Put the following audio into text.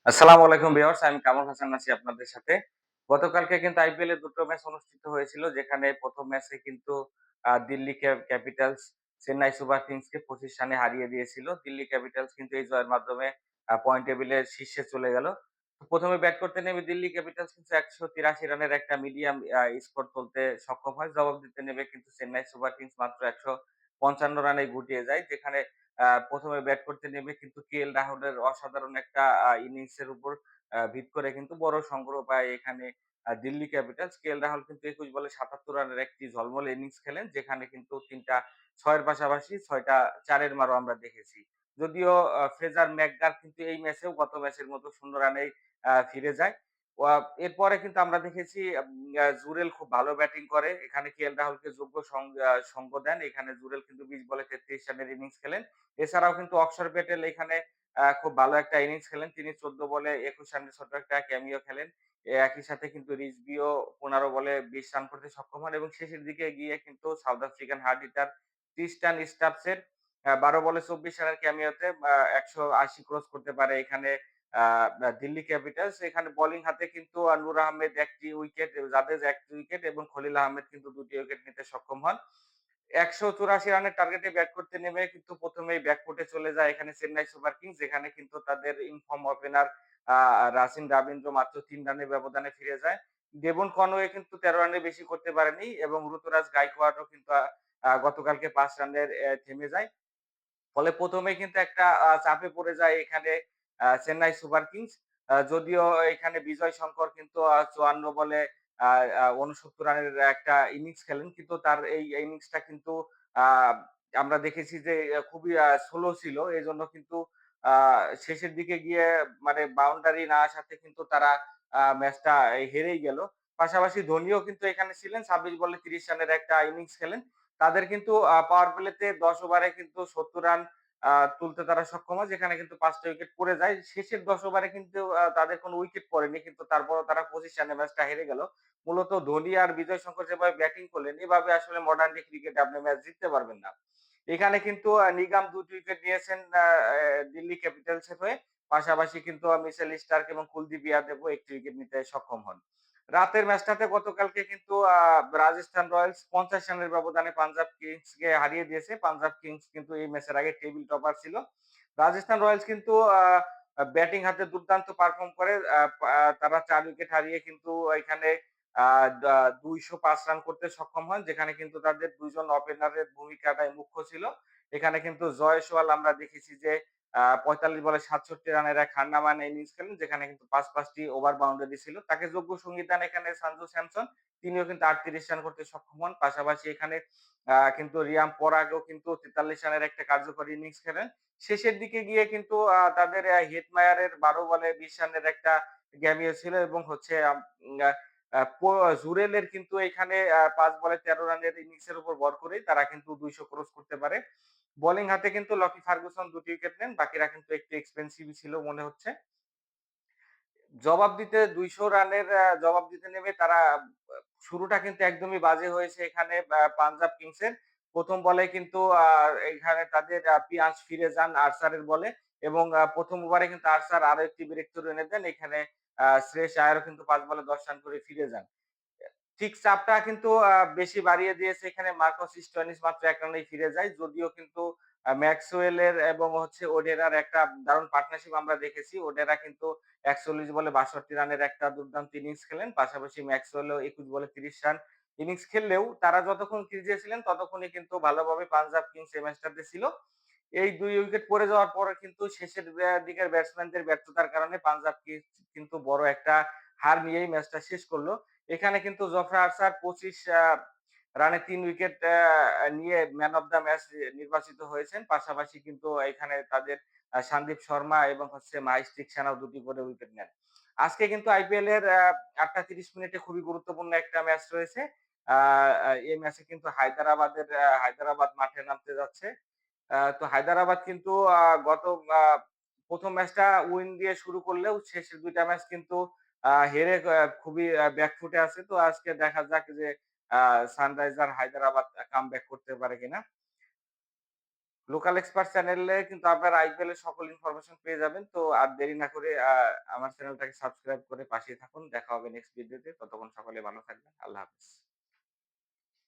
আসসালামু আলাইকুম ভিউয়ার্স, আমি কামরুল হাসান আছি আপনাদের সাথে। গতকালকে কিন্তু আইপিএল এর ২ টো ম্যাচ অনুষ্ঠিত হয়েছিল। যেখানে ১ম ম্যাচে কিন্তু দিল্লি ক্যাপিটালস চেন্নাই সুপার কিংসকে ২৫ রানে হারিয়ে দিয়েছিল। দিল্লি ক্যাপিটালস কিন্তু এই জয়ের মাধ্যমে পয়েন্ট টেবিলের শীর্ষে চলে গেল। ১ম এ ব্যাট করতে নেমে দিল্লি ক্যাপিটালস কিন্তু ১৮৩ রানের একটা মিডিয়াম স্কোর তুলতে সক্ষম হয়। জবাব দিতে নেমে কিন্তু চেন্নাই সুপার কিংস মাত্র ১৫৫ রানেই গুটিয়ে যায়। যেখানে ১ম এ ব্যাট করতে নেমে কিন্তু কেএল রাহুলের অসাধারণ একটা ইনিংসের উপর ভিত করে কিন্তু বড় সংগ্রহ পায় এখানে দিল্লি ক্যাপিটালস। কেএল রাহুল কিন্তু ২১ বলে ৭৭ রানের একটি ঝলমলে ইনিংস খেলেন। যেখানে কিন্তু ৩ টা ৬ এর পাশাপাশি ৬ টা ৪ এর মারও আমরা দেখেছি। যদিও ফ্রেজার ম্যাকগার কিন্তু এই ম্যাচেও গত ম্যাচের মতো ০ রানেই ফিরে যায়। ওয়া এরপরে কিন্তু আমরা দেখেছি জুরেল খুব ভালো ব্যাটিং করে। এখানে কেএল রাহুলকে যোগ্য সঙ্গ দেন। এখানে জুরেল কিন্তু ২০ বলে ৩৩ রানের ইনিংস খেলেন। এছাড়াও কিন্তু অক্ষর প্যাটেল এখানে খুব ভালো একটা ইনিংস খেলেন। তিনি ১৪ বলে ২১ রানের ছোট্ট একটা ক্যামিও খেলেন। একই সাথে কিন্তু রিজভিও ১৫ বলে ২০ রান করতে সক্ষম হন এবং শেষের দিকে গিয়ে কিন্তু south African hard hitter Tristan স্টাপসের ১২ বলে ২৪ রানের ক্যামিওতে ১৮০ ক্রস করতে পারে এখানে আ দিল্লি ক্যাপিটালস। এখানে বোলিং হাতে কিন্তু নূর আহমেদ ১ টি উইকেট, জাদেজা ১ টি উইকেট এবং খলিল আহমেদ কিন্তু ২ টি উইকেট নিতে সক্ষম হন। ১৮৪ রানের টার্গেটে ব্যাট করতে নেমে কিন্তু ১ম এই ব্যাকফুটে চলে যায় এখানে চেন্নাই সুপার কিংস। যেখানে কিন্তু তাদের ইনফর্ম ওপেনার আ রাচিন রবীন্দ্র মাত্র ৩ রানের ব্যবধানে ফিরে যায়। ডেভন কনওয়ে কিন্তু ১৩ রানের বেশি করতে পারেনি এবং ঋতুরাজ গাইকোয়াড়ও কিন্তু গতকালকে ৫ রানের থেমে যায়। ফলে ১ম এই কিন্তু একটা চাপে পড়ে যায় এখানে চেন্নাই সুপার কিংস। যদিও এখানে বিজয় শঙ্কর কিন্তু ৫৪ বলে আ আ ৬৯ রানের একটা ইনিংস খেলেন। কিন্তু তার এই ইনিংসটা কিন্তু আ আমরা দেখেছি যে খুবই স্লো ছিল। এজন্য কিন্তু আ শেষের দিকে গিয়ে মানে বাউন্ডারি না আসাতে কিন্তু তারা ম্যাচটা হেরেই গেল। পাশাপাশি ধোনিও কিন্তু এখানে ছিলেন। ২৬ বলে ৩০ রানের একটা ইনিংস খেলেন। তাদের কিন্তু পাওয়ার প্লেতে ১০ ওভারে কিন্তু ৭০ রান আ তুলতে তারা সক্ষম হয়। যেখানে কিন্তু ৫ টা উইকেট পড়ে যায়। শেষের ১০ ওভারে কিন্তু তাদের কোনো উইকেট পড়েনি। কিন্তু তারপরেও তারা ২৫ রানে ম্যাচটা হেরে গেল। মূলত ধোনি আর বিজয় শঙ্কর যেভাবে ব্যাটিং করলেন, এভাবে আসলে মডার্ন ডে ক্রিকেটে আপনি ম্যাচ জিততে পারবেন না। এখানে কিন্তু নিগাম ২ টি উইকেট নিয়েছেন দিল্লি ক্যাপিটালস এর হয়ে। পাশাপাশি কিন্তু মিচেল স্টার্ক এবং কুলদীপ ইয়াদবও ১ টি উইকেট নিতে সক্ষম হন। রাতের ম্যাচটাতে গতকালকে কিন্তু রাজস্থান রয়্যালস ৫০ রানের ব্যবধানে পাঞ্জাব কিংসকে হারিয়ে দিয়েছে। পাঞ্জাব কিংস কিন্তু এই ম্যাচের আগে টেবিল টপার ছিল। রাজস্থান রয়্যালস কিন্তু ব্যাটিং হাতে দুর্দান্ত পারফর্ম করে। তারা ৪ উইকেট হারিয়ে কিন্তু এখানে আ দা ২০৫ রান করতে সক্ষম হন। যেখানে কিন্তু তাদের ২ জন ওপেনারের ভূমিকাটাই মুখ্য ছিল। এখানে কিন্তু জয়সওয়াল আমরা দেখেছি যে ৪৫ বলে ৬৭ রানের এক হান্নামানে ইনিংস খেলেন। যেখানে কিন্তু ৫ টি ওভার বাউন্ডারি ছিল। তাকে যোগ্য সঙ্গী দেন এখানে সঞ্জু স্যামসন। তিনিও কিন্তু ৩৮ রান করতে সক্ষম হন। পাশাপাশি এখানে কিন্তু রিয়াম পরাগও কিন্তু ৪৩ রানের একটা কার্যকরী ইনিংস খেলেন। শেষের দিকে গিয়ে কিন্তু তাদের হেটমায়ারের ১২ বলে ২০ রানের একটা ক্যামিও ছিল এবং হচ্ছে আম আ আ প জুরেলের কিন্তু এখানে ৫ বলে ১৩ রানের ইনিংসের উপর ভর করেই তারা কিন্তু ২০০ ক্রস করতে পারে। বোলিং হাতে কিন্তু লকি ফার্গুসন ২ টি উইকেট নেন। বাকিরা কিন্তু একটু এক্সপেন্সিভ ছিল মনে হচ্ছে। জবাব দিতে ২০০ রানের জবাব দিতে নেমে তারা শুরুটা কিন্তু একদমই বাজে হয়েছে এখানে পাঞ্জাব কিংসের। ১ম বলে কিন্তু এখানে তাদের পিয়ান্স ফিরে যান আর্চারের বলে এবং ১ম ওভারে কিন্তু আর্চার আরো একটি ব্রেক থ্রু এনে দেন। এখানে শ্রেয়স আয়ারও কিন্তু ৫ বলে ১০ রান করে ফিরে যান। ঠিক চাপটা কিন্তু বেশি বাড়িয়ে দিয়েছে এখানে মার্কাস স্টোয়নিস মাত্র ১ রানেই ফিরে যায়। যদিও কিন্তু ম্যাক্সওয়েলের এবং হচ্ছে ওডেরার একটা দারুণ পার্টনারশিপ আমরা দেখেছি। ওডেরা কিন্তু ৪১ বলে ৬২ রানের একটা দুর্দান্ত ইনিংস খেলেন। পাশাপাশি ম্যাক্সওয়েলও ২১ বলে ৩০ রান ইনিংস খেললেও তারা যতক্ষণ ক্রিজে ছিলেন ততক্ষণই কিন্তু ভালোভাবে পাঞ্জাব কিংস এই ম্যাচটাতে ছিল। এই ২ উইকেট পড়ে যাওয়ার পরে কিন্তু শেষের দিকের ব্যাটসম্যানদের ব্যর্থতার কারণে পাঞ্জাব কিংস কিন্তু বড় একটা হার নিয়েই ম্যাচটা শেষ করল। এখানে কিন্তু জফরা আর্চার ২৫ রানে ৩ উইকেট নিয়ে ম্যান অফ দ্য ম্যাচ নির্বাচিত হয়েছেন। পাশাপাশি কিন্তু এখানে তাদের সন্দীপ শর্মা এবং হচ্ছে মাহিস তীক্ষ্ণাও ২ টি করে উইকেট নেন। আজকে কিন্তু আইপিএল এর ৮টা ৩০ মিনিটে খুবই গুরুত্বপূর্ণ একটা ম্যাচ রয়েছে। আ আ এই ম্যাচে কিন্তু হায়দ্রাবাদ মাঠে নামতে যাচ্ছে। তো হায়দ্রাবাদ কিন্তু গত আ ১ম ম্যাচটা উইন দিয়ে শুরু করলেও শেষের ২ টা ম্যাচ কিন্তু হেরে খুবই ব্যাকফুটে আছে। তো আজকে দেখা যাক যে আ সানরাইজার হায়দ্রাবাদ কামব্যাক করতে পারে কিনা। লোকাল এক্সপার্ট চ্যানেলে কিন্তু আপনারা আইপিএল এর সকল ইনফরমেশন পেয়ে যাবেন। তো আর দেরি না করে আমার চ্যানেলটাকে সাবস্ক্রাইব করে পাশেই থাকুন। দেখা হবে নেক্সট ভিডিওতে। ততক্ষণ সকলে ভালো থাকবেন। আল্লাহ হাফেজ।